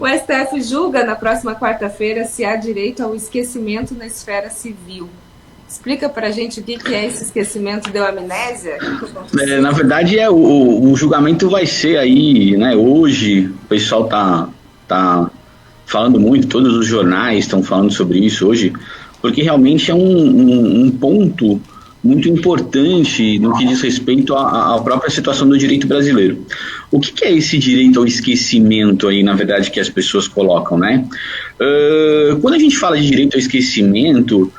O STF julga na próxima quarta-feira se há direito ao esquecimento na esfera civil. Explica para a gente o que é esse esquecimento, deu amnésia? Na verdade, o julgamento vai ser aí, né? Hoje, o pessoal tá falando muito, todos os jornais estão falando sobre isso hoje, porque realmente é um ponto muito importante no que diz respeito à própria situação do direito brasileiro. O que é esse direito ao esquecimento aí, na verdade, que as pessoas colocam, né? Quando a gente fala de direito ao esquecimento,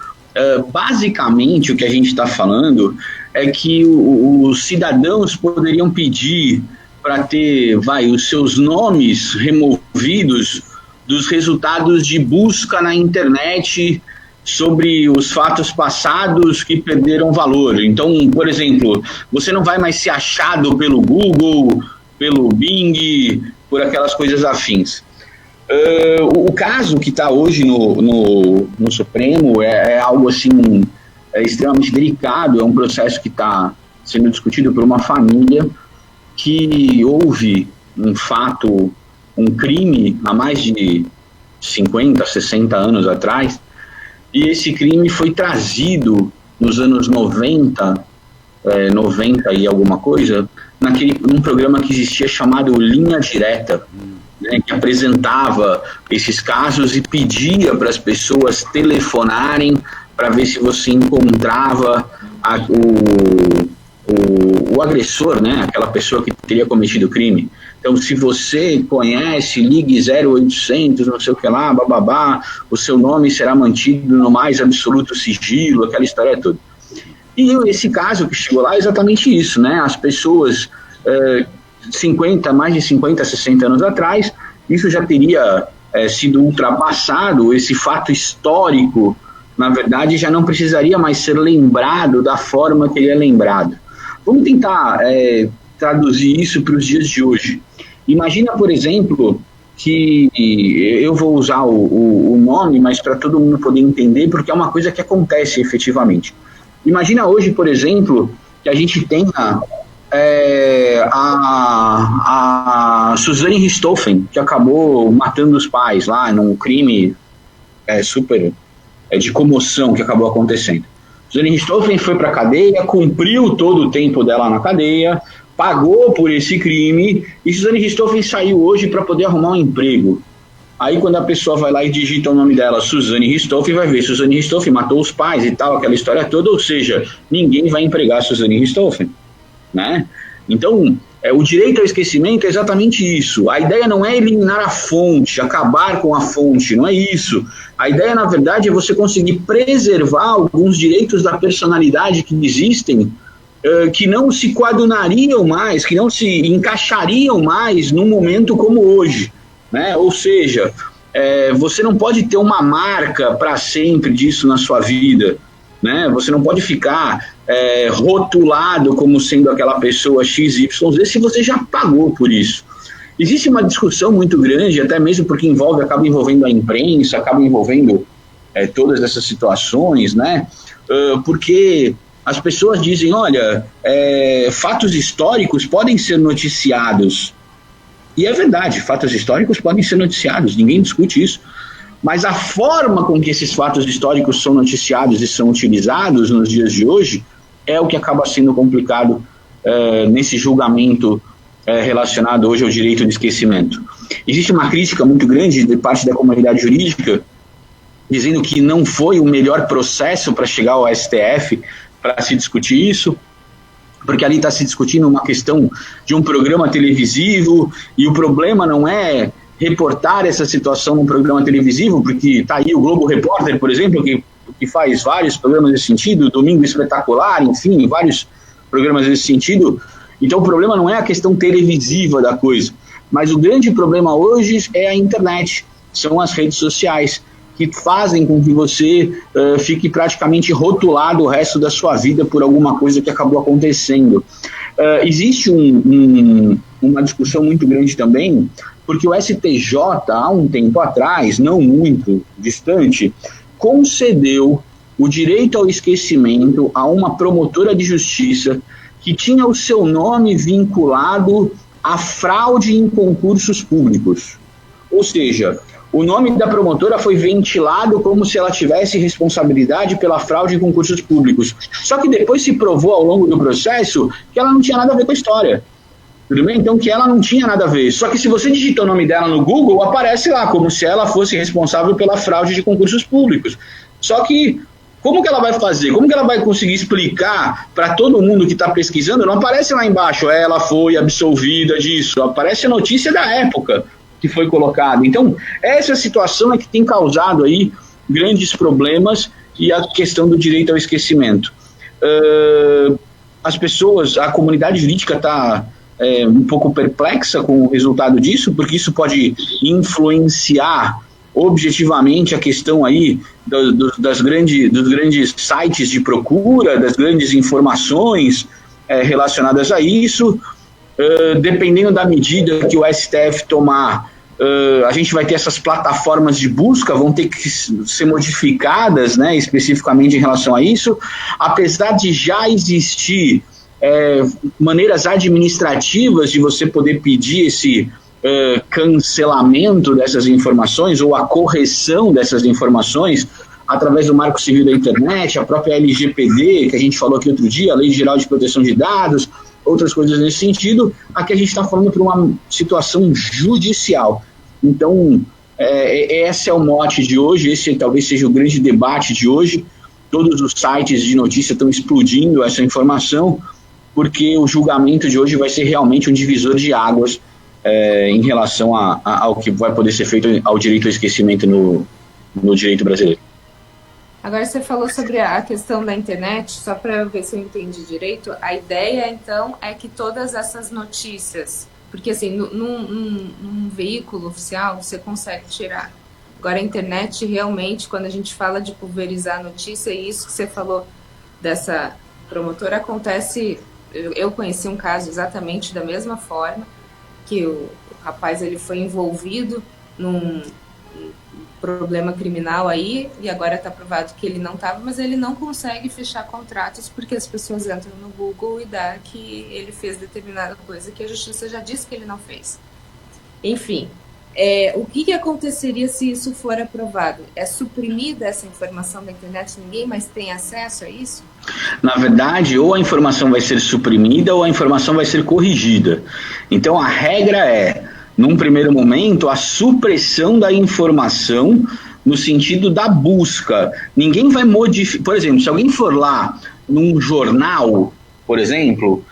basicamente o que a gente está falando é que os cidadãos poderiam pedir para ter, os seus nomes removidos dos resultados de busca na internet sobre os fatos passados que perderam valor. Então, por exemplo, você não vai mais ser achado pelo Google, pelo Bing, por aquelas coisas afins. O caso que está hoje no Supremo é algo assim extremamente delicado, é um processo que está sendo discutido por uma família que houve um fato, um crime há mais de 50, 60 anos atrás, e esse crime foi trazido nos anos 90 e alguma coisa, num programa que existia chamado Linha Direta, né, que apresentava esses casos e pedia para as pessoas telefonarem para ver se você encontrava o agressor, né, aquela pessoa que teria cometido o crime. Então, se você conhece, ligue 0800, não sei o que lá, bababá, o seu nome será mantido no mais absoluto sigilo, aquela história toda. E esse caso que chegou lá é exatamente isso, né? As pessoas, mais de 50, 60 anos atrás, isso já teria sido ultrapassado, esse fato histórico, na verdade, já não precisaria mais ser lembrado da forma que ele é lembrado. Vamos tentar traduzir isso para os dias de hoje. Imagina, por exemplo, que eu vou usar o nome, mas para todo mundo poder entender, porque é uma coisa que acontece efetivamente. Imagina hoje, por exemplo, que a gente tenha a Suzane Richthofen, que acabou matando os pais lá num crime super de comoção que acabou acontecendo. Suzane Richthofen foi para a cadeia, cumpriu todo o tempo dela na cadeia, pagou por esse crime, e Suzane Richthofen saiu hoje para poder arrumar um emprego. Aí quando a pessoa vai lá e digita o nome dela, Suzane Richthofen, vai ver Suzane Richthofen matou os pais e tal, aquela história toda, ou seja, ninguém vai empregar Suzane Richthofen, né? Então, o direito ao esquecimento é exatamente isso. A ideia não é eliminar a fonte, acabar com a fonte, não é isso. A ideia, na verdade, é você conseguir preservar alguns direitos da personalidade que existem, que não se coadunariam mais, que não se encaixariam mais num momento como hoje, né? Ou seja, você não pode ter uma marca para sempre disso na sua vida, né? Você não pode ficar rotulado como sendo aquela pessoa XYZ se você já pagou por isso. Existe uma discussão muito grande, até mesmo porque acaba envolvendo a imprensa, acaba envolvendo todas essas situações, né? Porque as pessoas dizem, olha, fatos históricos podem ser noticiados. E é verdade, fatos históricos podem ser noticiados, ninguém discute isso. Mas a forma com que esses fatos históricos são noticiados e são utilizados nos dias de hoje é o que acaba sendo complicado nesse julgamento relacionado hoje ao direito de esquecimento. Existe uma crítica muito grande de parte da comunidade jurídica, dizendo que não foi o melhor processo para chegar ao STF para se discutir isso, porque ali está se discutindo uma questão de um programa televisivo, e o problema não é reportar essa situação num programa televisivo, porque está aí o Globo Repórter, por exemplo, que faz vários programas nesse sentido, Domingo Espetacular, enfim, vários programas nesse sentido. Então o problema não é a questão televisiva da coisa, mas o grande problema hoje é a internet, são as redes sociais, que fazem com que você fique praticamente rotulado o resto da sua vida por alguma coisa que acabou acontecendo. Existe uma discussão muito grande também, porque o STJ, há um tempo atrás, não muito distante, concedeu o direito ao esquecimento a uma promotora de justiça que tinha o seu nome vinculado à fraude em concursos públicos. Ou seja, o nome da promotora foi ventilado como se ela tivesse responsabilidade pela fraude em concursos públicos. Só que depois se provou ao longo do processo que ela não tinha nada a ver com a história. Tudo bem? Então, que ela não tinha nada a ver. Só que se você digita o nome dela no Google, aparece lá como se ela fosse responsável pela fraude de concursos públicos. Só que, como que ela vai fazer? Como que ela vai conseguir explicar para todo mundo que está pesquisando? Não aparece lá embaixo, ela foi absolvida disso. Aparece a notícia da época que foi colocada. Então, essa situação é que tem causado aí grandes problemas e a questão do direito ao esquecimento. As pessoas, a comunidade jurídica está um pouco perplexa com o resultado disso, porque isso pode influenciar objetivamente a questão aí dos grandes sites de procura, das grandes informações relacionadas a isso. Dependendo da medida que o STF tomar, a gente vai ter essas plataformas de busca, vão ter que ser modificadas, né, especificamente em relação a isso, apesar de já existir maneiras administrativas de você poder pedir esse cancelamento dessas informações ou a correção dessas informações através do Marco Civil da Internet, a própria LGPD, que a gente falou aqui outro dia, a Lei Geral de Proteção de Dados, outras coisas nesse sentido. Aqui a gente está falando para uma situação judicial. Então, esse é o mote de hoje, esse talvez seja o grande debate de hoje. Todos os sites de notícia estão explodindo essa informação, porque o julgamento de hoje vai ser realmente um divisor de águas em relação ao que vai poder ser feito ao direito ao esquecimento no direito brasileiro. Agora você falou sobre a questão da internet, só para ver se eu entendi direito. A ideia, então, é que todas essas notícias, porque assim, num veículo oficial você consegue tirar. Agora a internet realmente, quando a gente fala de pulverizar a notícia, e isso que você falou dessa promotora acontece. Eu conheci um caso exatamente da mesma forma, que o rapaz ele foi envolvido num problema criminal aí, e agora está provado que ele não estava, mas ele não consegue fechar contratos porque as pessoas entram no Google e dá que ele fez determinada coisa que a justiça já disse que ele não fez. Enfim, o que aconteceria se isso for aprovado? É suprimida essa informação da internet? Ninguém mais tem acesso a isso? Na verdade, ou a informação vai ser suprimida ou a informação vai ser corrigida. Então, a regra é, num primeiro momento, a supressão da informação no sentido da busca. Ninguém vai modificar. Por exemplo, se alguém for lá num jornal, por exemplo,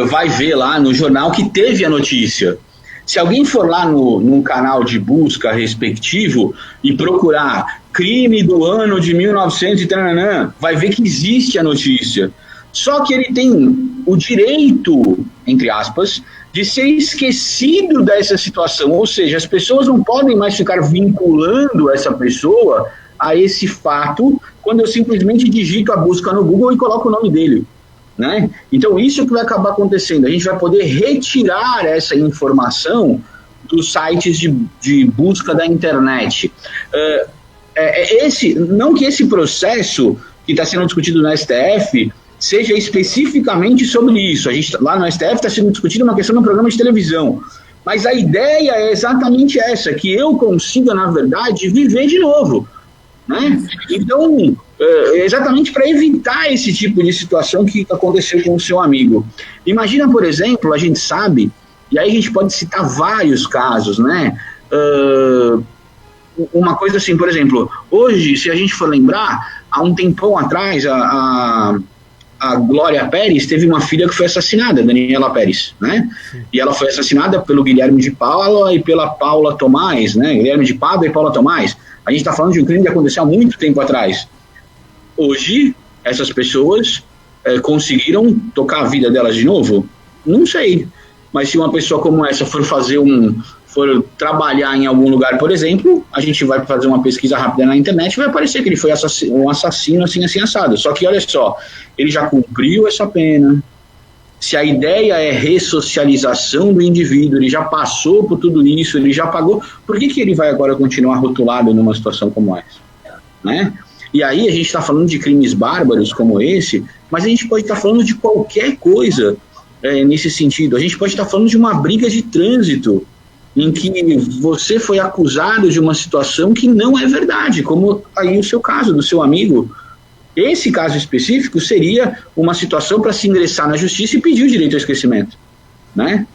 vai ver lá no jornal que teve a notícia. Se alguém for lá num canal de busca respectivo e procurar crime do ano de 1900 e taranã, vai ver que existe a notícia. Só que ele tem o direito, entre aspas, de ser esquecido dessa situação. Ou seja, as pessoas não podem mais ficar vinculando essa pessoa a esse fato quando eu simplesmente digito a busca no Google e coloco o nome dele. Né? Então isso que vai acabar acontecendo, a gente vai poder retirar essa informação dos sites de busca da internet. Não que esse processo que está sendo discutido no STF seja especificamente sobre isso. A gente, lá no STF está sendo discutida uma questão no programa de televisão, mas a ideia é exatamente essa, que eu consiga, na verdade, viver de novo. Né? Então, exatamente para evitar esse tipo de situação que aconteceu com o seu amigo. Imagina, por exemplo, a gente sabe, e aí a gente pode citar vários casos, né? Uma coisa assim, por exemplo, hoje, se a gente for lembrar, há um tempão atrás, a Glória Pérez teve uma filha que foi assassinada, Daniela Pérez, né? E ela foi assassinada pelo Guilherme de Paula e pela Paula Tomás, né? Guilherme de Pádua e Paula Tomás. A gente está falando de um crime que aconteceu há muito tempo atrás. Hoje, essas pessoas conseguiram tocar a vida delas de novo? Não sei. Mas se uma pessoa como essa for trabalhar em algum lugar, por exemplo, a gente vai fazer uma pesquisa rápida na internet e vai aparecer que ele foi um assassino assim assado. Só que, olha só, ele já cumpriu essa pena. Se a ideia é ressocialização do indivíduo, ele já passou por tudo isso, ele já pagou, por que ele vai agora continuar rotulado numa situação como essa? Né? E aí a gente está falando de crimes bárbaros como esse, mas a gente pode estar falando de qualquer coisa nesse sentido. A gente pode estar falando de uma briga de trânsito, em que você foi acusado de uma situação que não é verdade, como aí o seu caso, do seu amigo. Esse caso específico seria uma situação para se ingressar na justiça e pedir o direito ao esquecimento, né?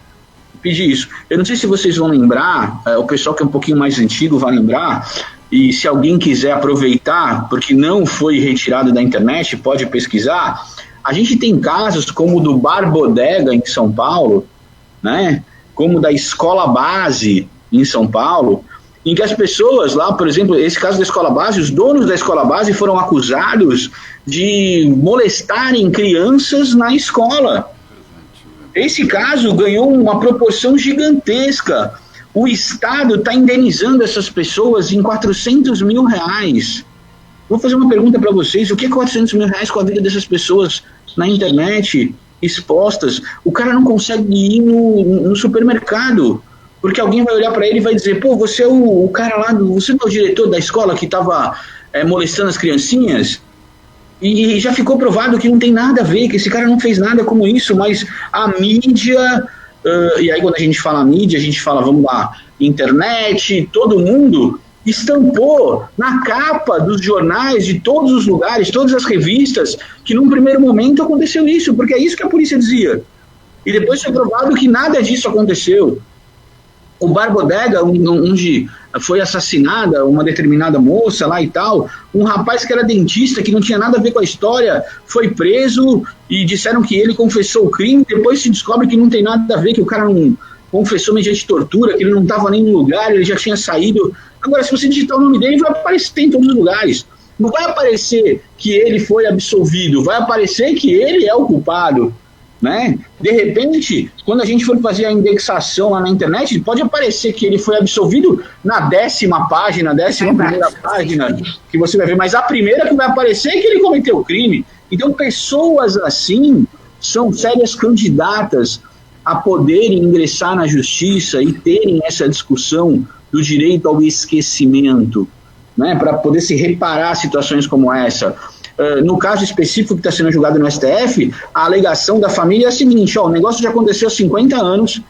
Pedir isso. Eu não sei se vocês vão lembrar, o pessoal que é um pouquinho mais antigo vai lembrar, e se alguém quiser aproveitar, porque não foi retirado da internet, pode pesquisar. A gente tem casos como o do Bar Bodega em São Paulo, né? Como da Escola Base em São Paulo, em que as pessoas lá, por exemplo, esse caso da Escola Base, os donos da Escola Base foram acusados de molestarem crianças na escola. Esse caso ganhou uma proporção gigantesca. O Estado está indenizando essas pessoas em R$400 mil. Vou fazer uma pergunta para vocês, o que é R$400 mil com a vida dessas pessoas na internet, expostas? O cara não consegue ir no supermercado, porque alguém vai olhar para ele e vai dizer, pô, você é o cara lá, você não é o diretor da escola que estava molestando as criancinhas? E já ficou provado que não tem nada a ver, que esse cara não fez nada como isso, mas a mídia, e aí quando a gente fala mídia, a gente fala, vamos lá, internet, todo mundo estampou na capa dos jornais de todos os lugares, todas as revistas, que num primeiro momento aconteceu isso, porque é isso que a polícia dizia. E depois foi provado que nada disso aconteceu. O Bar Bodega, onde foi assassinada uma determinada moça lá e tal, um rapaz que era dentista, que não tinha nada a ver com a história, foi preso e disseram que ele confessou o crime, depois se descobre que não tem nada a ver, que o cara não confessou mediante tortura, que ele não estava nem no lugar, ele já tinha saído. Agora, se você digitar o nome dele, vai aparecer em todos os lugares. Não vai aparecer que ele foi absolvido, vai aparecer que ele é o culpado, né? De repente, quando a gente for fazer a indexação lá na internet, pode aparecer que ele foi absolvido na 10ª página, 11ª página, que você vai ver, mas a primeira que vai aparecer é que ele cometeu o crime. Então, pessoas assim são sérias candidatas a poderem ingressar na justiça e terem essa discussão do direito ao esquecimento, né, para poder se reparar situações como essa. No caso específico que está sendo julgado no STF, a alegação da família é a seguinte, o negócio já aconteceu há 50 anos,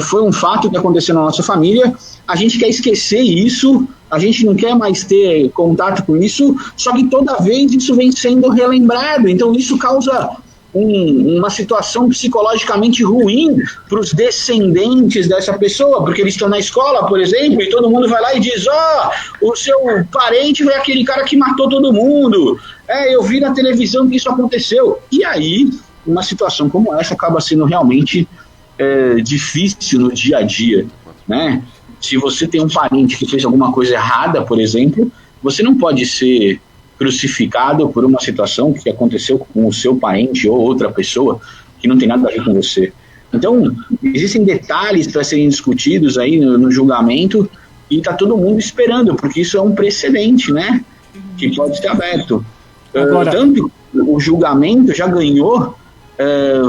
foi um fato que aconteceu na nossa família, a gente quer esquecer isso, a gente não quer mais ter contato com isso, só que toda vez isso vem sendo relembrado, então isso causa uma situação psicologicamente ruim para os descendentes dessa pessoa, porque eles estão na escola, por exemplo, e todo mundo vai lá e diz, o seu parente é aquele cara que matou todo mundo, eu vi na televisão que isso aconteceu, e aí uma situação como essa acaba sendo realmente difícil no dia a dia, né? Se você tem um parente que fez alguma coisa errada, por exemplo, você não pode ser crucificado por uma situação que aconteceu com o seu parente ou outra pessoa que não tem nada a ver com você. Então, existem detalhes para serem discutidos aí no julgamento e está todo mundo esperando, porque isso é um precedente, né? Que pode ser aberto. Agora, tanto o julgamento já ganhou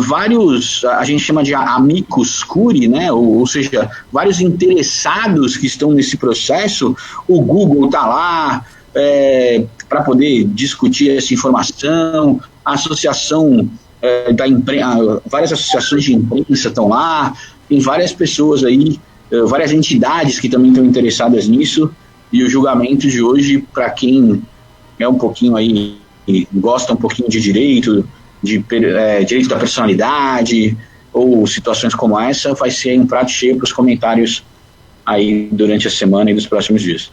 vários, a gente chama de amicus curiae, né? Ou seja, vários interessados que estão nesse processo. O Google está lá, para poder discutir essa informação, a associação da imprensa, várias associações de imprensa estão lá, tem várias pessoas aí, várias entidades que também estão interessadas nisso, e o julgamento de hoje, para quem é um pouquinho aí, gosta um pouquinho de direito, direito da personalidade, ou situações como essa, vai ser um prato cheio para os comentários aí durante a semana e dos próximos dias.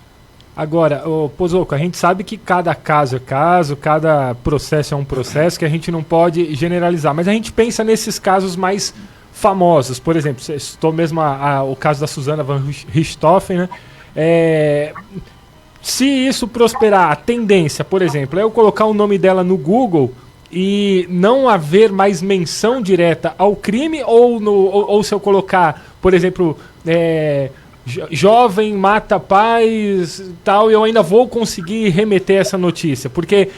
Agora, Pozoco, a gente sabe que cada caso é caso, cada processo é um processo, que a gente não pode generalizar, mas a gente pensa nesses casos mais famosos. Por exemplo, estou mesmo o caso da Susana von Richthofen, né? Se isso prosperar, a tendência, por exemplo, é eu colocar o nome dela no Google e não haver mais menção direta ao crime, ou se eu colocar, por exemplo, jovem mata pais tal, eu ainda vou conseguir remeter essa notícia, porque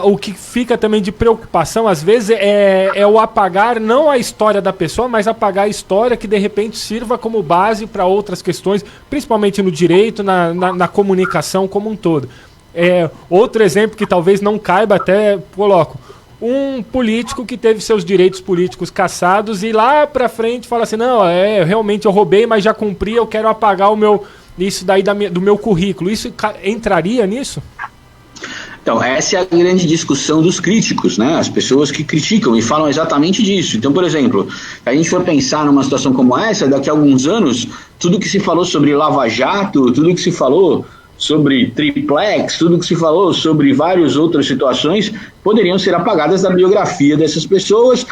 o que fica também de preocupação às vezes é o apagar não a história da pessoa, mas apagar a história que de repente sirva como base para outras questões, principalmente no direito, na comunicação como um todo. Outro exemplo que talvez não caiba, até coloco, um político que teve seus direitos políticos cassados e lá pra frente fala assim, não, realmente eu roubei, mas já cumpri, eu quero apagar isso daí do meu currículo. Isso entraria nisso? Então, essa é a grande discussão dos críticos, né? As pessoas que criticam e falam exatamente disso. Então, por exemplo, se a gente for pensar numa situação como essa, daqui a alguns anos, tudo que se falou sobre Lava Jato, tudo que se falou sobre triplex, tudo que se falou sobre várias outras situações, poderiam ser apagadas da biografia dessas pessoas.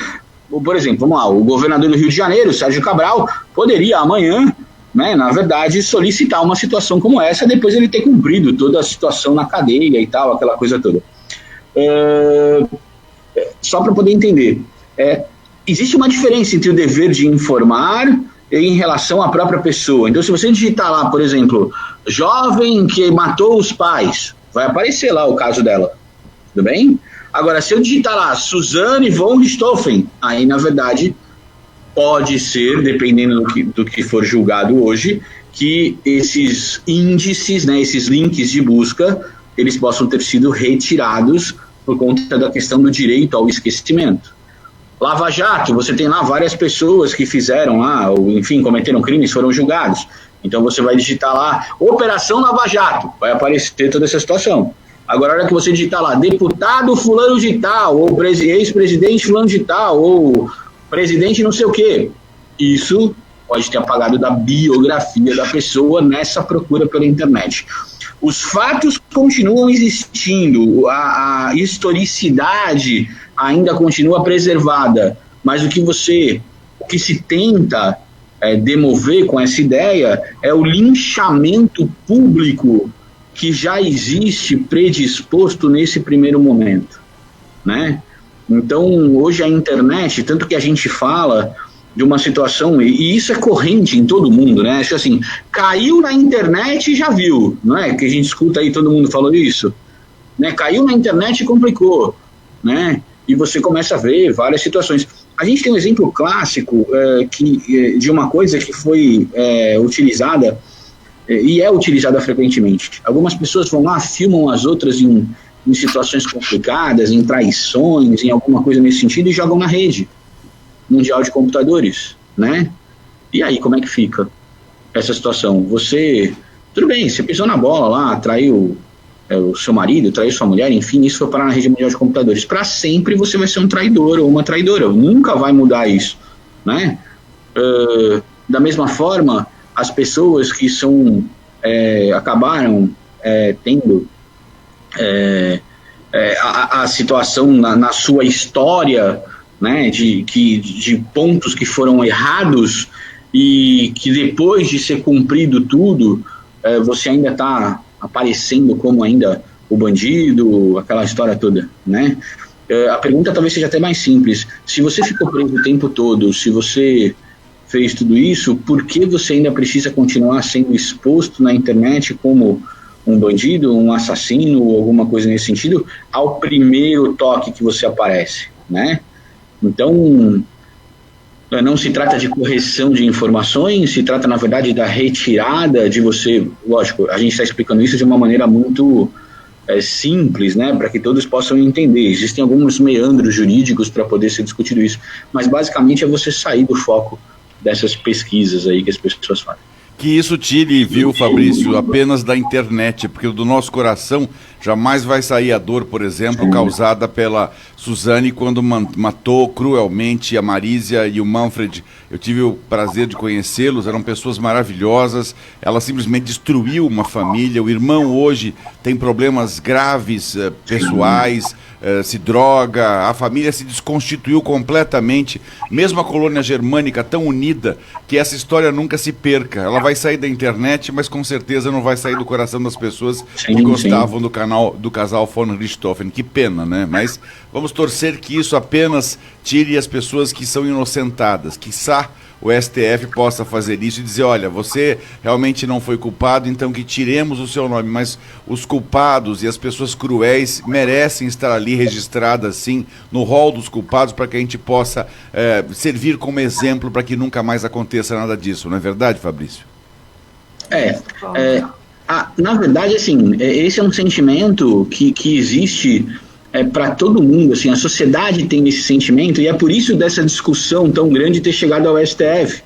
Por exemplo, vamos lá, o governador do Rio de Janeiro, Sérgio Cabral, poderia amanhã, né, na verdade, solicitar uma situação como essa depois ele ter cumprido toda a situação na cadeia e tal, aquela coisa toda. Só para poder entender, existe uma diferença entre o dever de informar em relação à própria pessoa. Então, se você digitar lá, por exemplo, jovem que matou os pais, vai aparecer lá o caso dela, tudo bem? Agora, se eu digitar lá Suzane von Richthofen, aí, na verdade, pode ser, dependendo do que for julgado hoje, que esses índices, né, esses links de busca, eles possam ter sido retirados por conta da questão do direito ao esquecimento. Lava Jato, você tem lá várias pessoas que fizeram lá, ou enfim, cometeram crimes, foram julgados. Então você vai digitar lá, Operação Lava Jato, vai aparecer toda essa situação. Agora, a hora que você digitar lá, deputado fulano de tal, ou ex-presidente fulano de tal, ou presidente não sei o quê, isso pode ter apagado da biografia da pessoa nessa procura pela internet. Os fatos continuam existindo, a historicidade ainda continua preservada, mas o que se tenta demover com essa ideia é o linchamento público que já existe predisposto nesse primeiro momento, né? Então, hoje a internet, tanto que a gente fala de uma situação, e isso é corrente em todo mundo, né? Assim, caiu na internet e já viu, não é? Que a gente escuta aí todo mundo falando isso, né? Caiu na internet e complicou, né? E você começa a ver várias situações. A gente tem um exemplo clássico de uma coisa que foi utilizada e é utilizada frequentemente. Algumas pessoas vão lá, filmam as outras em situações complicadas, em traições, em alguma coisa nesse sentido e jogam na rede mundial de computadores, né? E aí, como é que fica essa situação? Tudo bem, você pisou na bola lá, traiu o seu marido, traiu sua mulher, enfim, isso foi parar na rede mundial de computadores. Para sempre você vai ser um traidor ou uma traidora, nunca vai mudar isso, né? Da mesma forma, as pessoas que acabaram tendo a situação na sua história, né, de pontos que foram errados e que depois de ser cumprido tudo, você ainda está aparecendo como ainda o bandido, aquela história toda, né? A pergunta talvez seja até mais simples. Se você ficou preso o tempo todo, se você fez tudo isso, por que você ainda precisa continuar sendo exposto na internet como um bandido, um assassino ou alguma coisa nesse sentido, ao primeiro toque que você aparece, né? Então, não se trata de correção de informações, se trata, na verdade, da retirada de você. Lógico, a gente está explicando isso de uma maneira muito simples, né, para que todos possam entender. Existem alguns meandros jurídicos para poder ser discutido isso, mas basicamente é você sair do foco dessas pesquisas aí que as pessoas fazem. Que isso tire, viu, Fabrício, apenas da internet, porque do nosso coração jamais vai sair a dor, por exemplo, causada pela Suzane quando matou cruelmente a Marísia e o Manfred. Eu tive o prazer de conhecê-los, eram pessoas maravilhosas, ela simplesmente destruiu uma família. O irmão hoje tem problemas graves, pessoais, se droga, a família se desconstituiu completamente, mesmo a colônia germânica tão unida, que essa história nunca se perca. Ela vai sair da internet, mas com certeza não vai sair do coração das pessoas que gostavam do casal von Richthofen. Que pena, né? Mas vamos torcer que isso apenas tire as pessoas que são inocentadas, quiçá o STF possa fazer isso e dizer, olha, você realmente não foi culpado, então que tiremos o seu nome, mas os culpados e as pessoas cruéis merecem estar ali registradas, sim, no rol dos culpados, para que a gente possa servir como exemplo para que nunca mais aconteça nada disso, não é verdade, Fabrício? Na verdade, assim, esse é um sentimento que existe para todo mundo, assim, a sociedade tem esse sentimento, e é por isso dessa discussão tão grande ter chegado ao STF,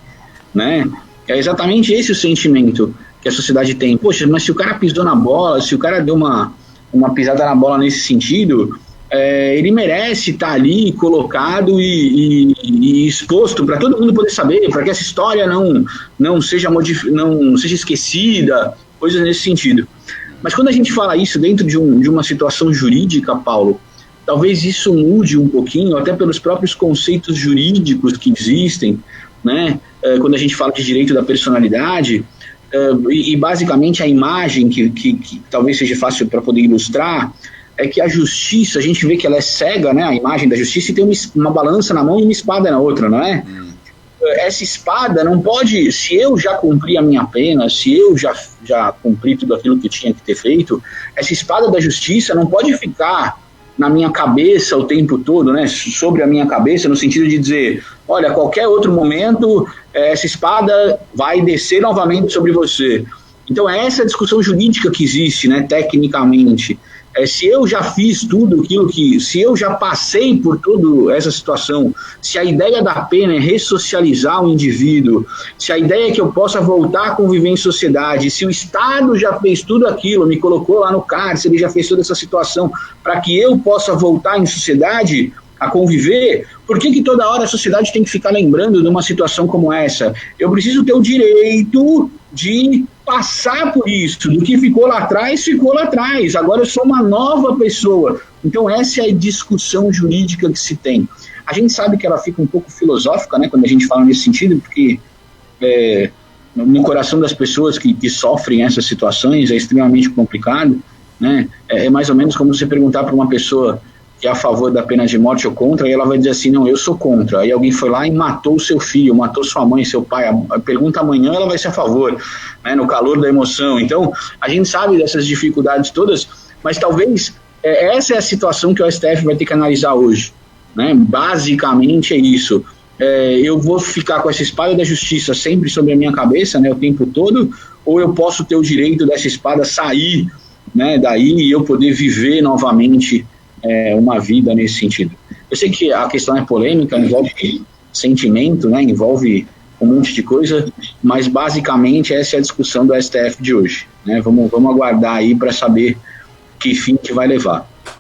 né? É exatamente esse o sentimento que a sociedade tem. Poxa, mas se o cara pisou na bola, se o cara deu uma pisada na bola nesse sentido, ele merece estar ali colocado e exposto para todo mundo poder saber, para que essa história não seja esquecida, coisas nesse sentido. Mas quando a gente fala isso dentro de uma situação jurídica, Paulo, talvez isso mude um pouquinho, até pelos próprios conceitos jurídicos que existem, né? Quando a gente fala de direito da personalidade, e basicamente a imagem que talvez seja fácil para poder ilustrar, é que a justiça, a gente vê que ela é cega, né? A imagem da justiça, e tem uma balança na mão e uma espada na outra, não é? Essa espada não pode, se eu já cumpri a minha pena, se eu já cumpri tudo aquilo que tinha que ter feito, essa espada da justiça não pode ficar na minha cabeça o tempo todo, né, sobre a minha cabeça, no sentido de dizer, olha, a qualquer outro momento, essa espada vai descer novamente sobre você. Então é essa discussão jurídica que existe, né, tecnicamente. Se eu já fiz tudo aquilo se eu já passei por toda essa situação, se a ideia da pena é ressocializar o indivíduo, se a ideia é que eu possa voltar a conviver em sociedade, se o Estado já fez tudo aquilo, me colocou lá no cárcere, ele já fez toda essa situação para que eu possa voltar em sociedade a conviver, por que toda hora a sociedade tem que ficar lembrando de uma situação como essa? Eu preciso ter o direito de passar por isso, do que ficou lá atrás, agora eu sou uma nova pessoa. Então essa é a discussão jurídica que se tem. A gente sabe que ela fica um pouco filosófica, né, quando a gente fala nesse sentido, porque no coração das pessoas que sofrem essas situações é extremamente complicado, né? É mais ou menos como você perguntar para uma pessoa que é a favor da pena de morte ou contra, e ela vai dizer assim, não, eu sou contra. Aí alguém foi lá e matou o seu filho, matou sua mãe, seu pai. A pergunta amanhã, ela vai ser a favor, né, no calor da emoção. Então, a gente sabe dessas dificuldades todas, mas talvez essa é a situação que o STF vai ter que analisar hoje, né? Basicamente é isso. Eu vou ficar com essa espada da justiça sempre sobre a minha cabeça, né, o tempo todo, ou eu posso ter o direito dessa espada sair, né, daí e eu poder viver novamente uma vida nesse sentido. Eu sei que a questão é polêmica, envolve sentimento, né, envolve um monte de coisa, mas basicamente essa é a discussão do STF de hoje, né? Vamos aguardar aí para saber que fim que vai levar.